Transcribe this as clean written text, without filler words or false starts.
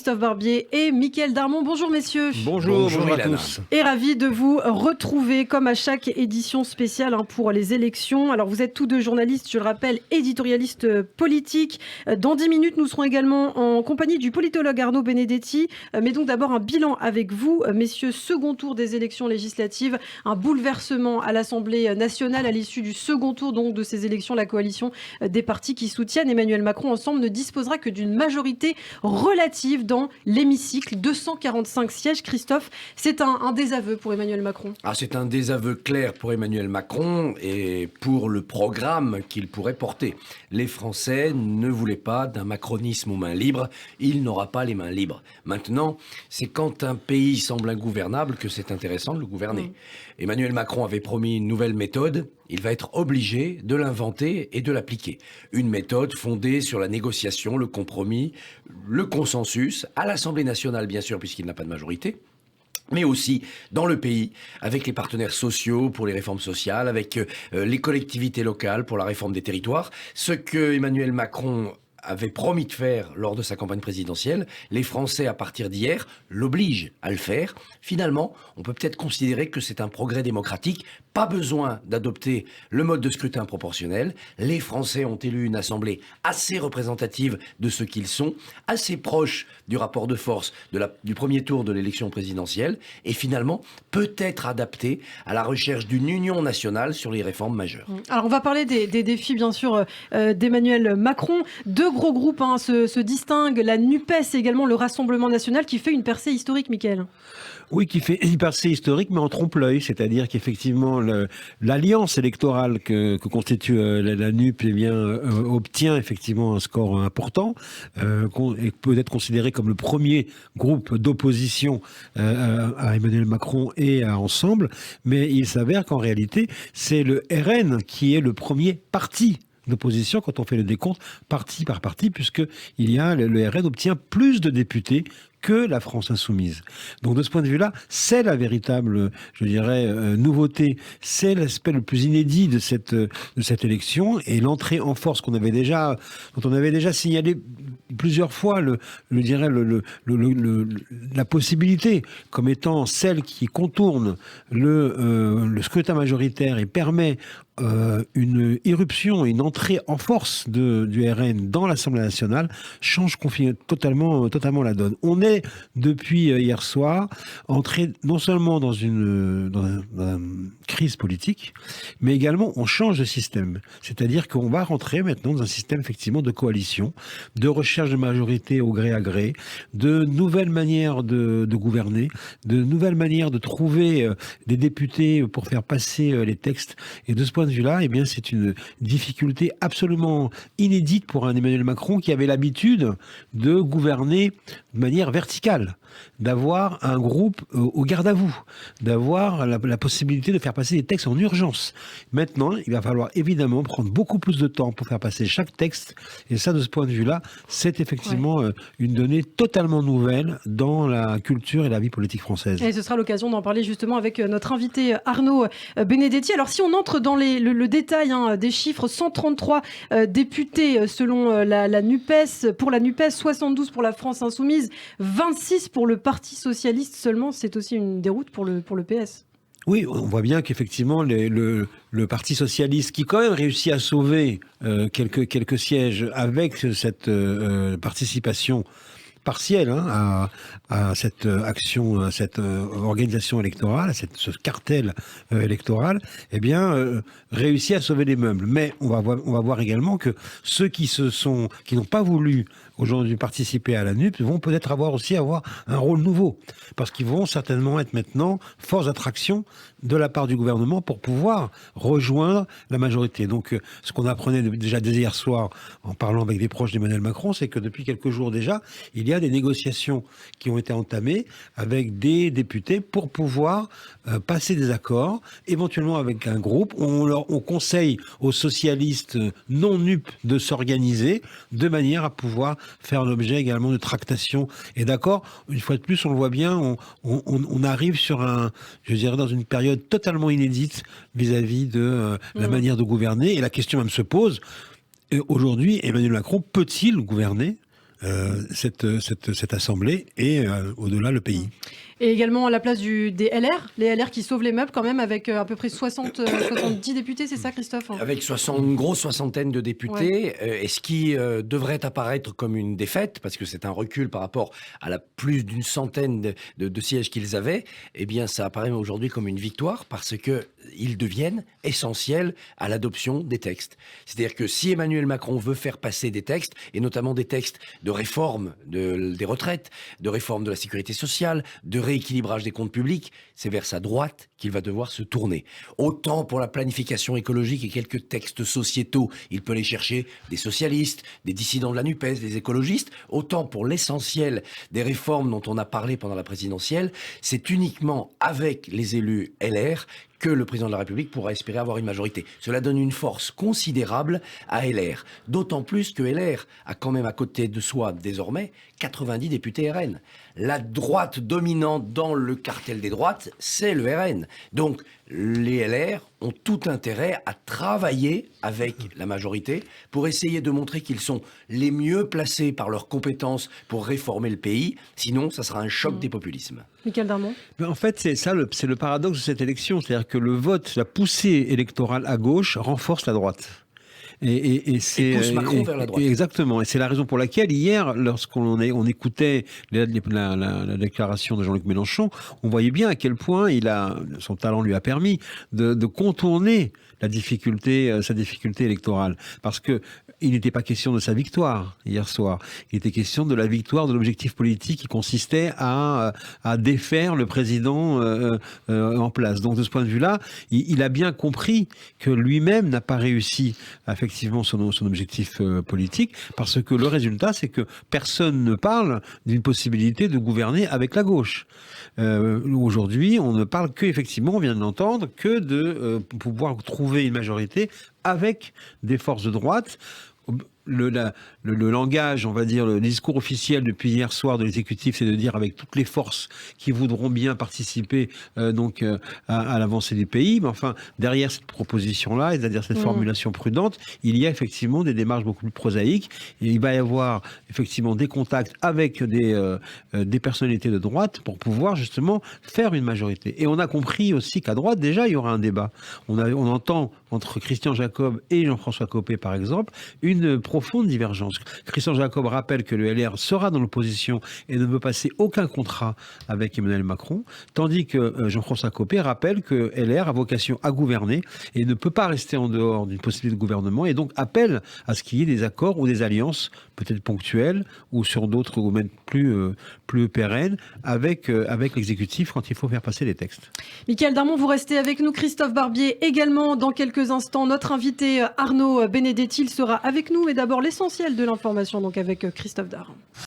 Christophe Barbier et Mickaël Darmon. Bonjour messieurs. Bonjour à tous. Et ravi de vous retrouver comme à chaque édition spéciale pour les élections. Alors vous êtes tous deux journalistes, je le rappelle, éditorialistes politiques. Dans 10 minutes, nous serons également en compagnie du politologue Arnaud Benedetti. Mais donc d'abord un bilan avec vous, messieurs. Second tour des élections législatives, un bouleversement à l'Assemblée nationale à l'issue du second tour donc de ces élections. La coalition des partis qui soutiennent Emmanuel Macron ensemble ne disposera que d'une majorité relative dans l'hémicycle. 245 sièges. Christophe, c'est un désaveu pour Emmanuel Macron. C'est un désaveu clair pour Emmanuel Macron et pour le programme qu'il pourrait porter. Les Français ne voulaient pas d'un macronisme aux mains libres. Il n'aura pas les mains libres. Maintenant, c'est quand un pays semble ingouvernable que c'est intéressant de le gouverner. Emmanuel Macron avait promis une nouvelle méthode. Il va être obligé de l'inventer et de l'appliquer. Une méthode fondée sur la négociation, le compromis, le consensus, à l'Assemblée nationale bien sûr, puisqu'il n'a pas de majorité, mais aussi dans le pays, avec les partenaires sociaux pour les réformes sociales, avec les collectivités locales pour la réforme des territoires. Ce que Emmanuel Macron avait promis de faire lors de sa campagne présidentielle, les Français, à partir d'hier, l'obligent à le faire. Finalement, on peut peut-être considérer que c'est un progrès démocratique. Pas besoin d'adopter le mode de scrutin proportionnel. Les Français ont élu une assemblée assez représentative de ce qu'ils sont, assez proche du rapport de force du premier tour de l'élection présidentielle, et finalement, peut-être adaptée à la recherche d'une union nationale sur les réformes majeures. Alors, on va parler des défis, bien sûr, d'Emmanuel Macron. Deux gros groupes se distinguent, la NUPES et également le Rassemblement national, qui fait une percée historique, Mickaël. Oui, qui fait une percée historique, mais en trompe-l'œil, c'est-à-dire qu'effectivement, l'alliance électorale que constitue la NUP obtient effectivement un score important, et peut être considéré comme le premier groupe d'opposition à Emmanuel Macron et à Ensemble, mais il s'avère qu'en réalité, c'est le RN qui est le premier parti d'opposition quand on fait le décompte parti par parti, puisque le RN obtient plus de députés que la France insoumise. Donc de ce point de vue-là, c'est la véritable, je dirais, nouveauté. C'est l'aspect le plus inédit de cette élection, et l'entrée en force dont on avait déjà signalé plusieurs fois la possibilité comme étant celle qui contourne le scrutin majoritaire et permet une irruption, une entrée en force du RN dans l'Assemblée nationale change totalement la donne. On est depuis hier soir entré non seulement dans une crise politique, mais également on change de système. C'est-à-dire qu'on va rentrer maintenant dans un système effectivement de coalition, de recherche de majorité au gré à gré, de nouvelles manières de gouverner, de nouvelles manières de trouver des députés pour faire passer les textes. Et de ce point de vue-là, eh bien, c'est une difficulté absolument inédite pour un Emmanuel Macron qui avait l'habitude de gouverner de manière verticale, d'avoir un groupe au garde à vous, d'avoir la possibilité de faire passer des textes en urgence. Maintenant, il va falloir évidemment prendre beaucoup plus de temps pour faire passer chaque texte, et ça, de ce point de vue-là, c'est effectivement une donnée totalement nouvelle dans la culture et la vie politique française. Et ce sera l'occasion d'en parler justement avec notre invité Arnaud Benedetti. Alors si on entre dans le détail des chiffres, 133 députés selon la NUPES, pour la NUPES, 72 pour la France insoumise, 26 pour le Parti socialiste seulement. C'est aussi une déroute pour le PS. Oui, on voit bien qu'effectivement le Parti socialiste, qui quand même réussit à sauver quelques sièges avec cette participation partielle à cette action, à cette organisation électorale, à ce cartel électoral, eh bien, réussit à sauver les meubles. Mais on va voir également que ceux qui n'ont pas voulu aujourd'hui participer à la NUP vont peut-être avoir un rôle nouveau, parce qu'ils vont certainement être maintenant force d'attraction de la part du gouvernement pour pouvoir rejoindre la majorité. Donc, ce qu'on apprenait déjà dès hier soir en parlant avec des proches d'Emmanuel Macron, c'est que depuis quelques jours déjà, il y a des négociations qui ont été entamées avec des députés pour pouvoir passer des accords, éventuellement avec un groupe. On conseille aux socialistes non NUP de s'organiser de manière à pouvoir faire l'objet également de tractations et d'accords. Une fois de plus, on le voit bien, on arrive dans une période totalement inédite vis-à-vis de la manière de gouverner. Et la question même se pose, aujourd'hui, Emmanuel Macron peut-il gouverner cette assemblée et au-delà le pays. Et également à la place des LR, les LR qui sauvent les meubles quand même avec à peu près 70 députés, c'est ça Christophe? Avec une grosse soixantaine de députés, et ce qui devrait apparaître comme une défaite, parce que c'est un recul par rapport à la plus d'une centaine de sièges qu'ils avaient, eh bien ça apparaît aujourd'hui comme une victoire, parce qu'ils deviennent essentiels à l'adoption des textes. C'est-à-dire que si Emmanuel Macron veut faire passer des textes, et notamment des textes de réforme des retraites, de réforme de la sécurité sociale, de rééquilibrage des comptes publics, c'est vers sa droite qu'il va devoir se tourner. Autant pour la planification écologique et quelques textes sociétaux, il peut aller chercher des socialistes, des dissidents de la NUPES, des écologistes, autant pour l'essentiel des réformes dont on a parlé pendant la présidentielle, c'est uniquement avec les élus LR que le président de la République pourra espérer avoir une majorité. Cela donne une force considérable à LR. D'autant plus que LR a quand même à côté de soi, désormais, 90 députés RN. La droite dominante dans le cartel des droites, c'est le RN. Donc, les LR ont tout intérêt à travailler avec la majorité pour essayer de montrer qu'ils sont les mieux placés par leurs compétences pour réformer le pays. Sinon, ça sera un choc des populismes. Michaël Darmon. Mais en fait, c'est le paradoxe de cette élection. C'est-à-dire que le vote, la poussée électorale à gauche renforce la droite. Et pousse Macron vers la droite. Exactement. Et c'est la raison pour laquelle hier, lorsqu'on écoutait la déclaration de Jean-Luc Mélenchon, on voyait bien à quel point son talent lui a permis de contourner sa difficulté électorale. Parce que il n'était pas question de sa victoire hier soir. Il était question de la victoire de l'objectif politique qui consistait à défaire le président en place. Donc de ce point de vue-là, il a bien compris que lui-même n'a pas réussi effectivement son objectif politique, parce que le résultat, c'est que personne ne parle d'une possibilité de gouverner avec la gauche. Aujourd'hui, on ne parle effectivement, on vient de l'entendre, que de pouvoir trouver une majorité avec des forces de droite. Le langage, on va dire, le discours officiel depuis hier soir de l'exécutif, c'est de dire avec toutes les forces qui voudront bien participer à l'avancée du pays. Mais enfin, derrière cette proposition-là, c'est-à-dire cette formulation prudente, il y a effectivement des démarches beaucoup plus prosaïques. Et il va y avoir effectivement des contacts avec des personnalités de droite pour pouvoir justement faire une majorité. Et on a compris aussi qu'à droite, déjà, il y aura un débat. On entend entre Christian Jacob et Jean-François Copé, par exemple, une profonde divergence. Christian Jacob rappelle que le LR sera dans l'opposition et ne veut passer aucun contrat avec Emmanuel Macron, tandis que Jean-François Copé rappelle que LR a vocation à gouverner et ne peut pas rester en dehors d'une possibilité de gouvernement, et donc appelle à ce qu'il y ait des accords ou des alliances, peut-être ponctuelles, ou sur d'autres ou même plus pérennes, avec l'exécutif quand il faut faire passer les textes. Michaël Darmon, vous restez avec nous. Christophe Barbier également dans quelques instants. Notre invité Arnaud Benedetti sera avec nous, mais d'abord l'essentiel de l'information, donc avec Christophe Darmon.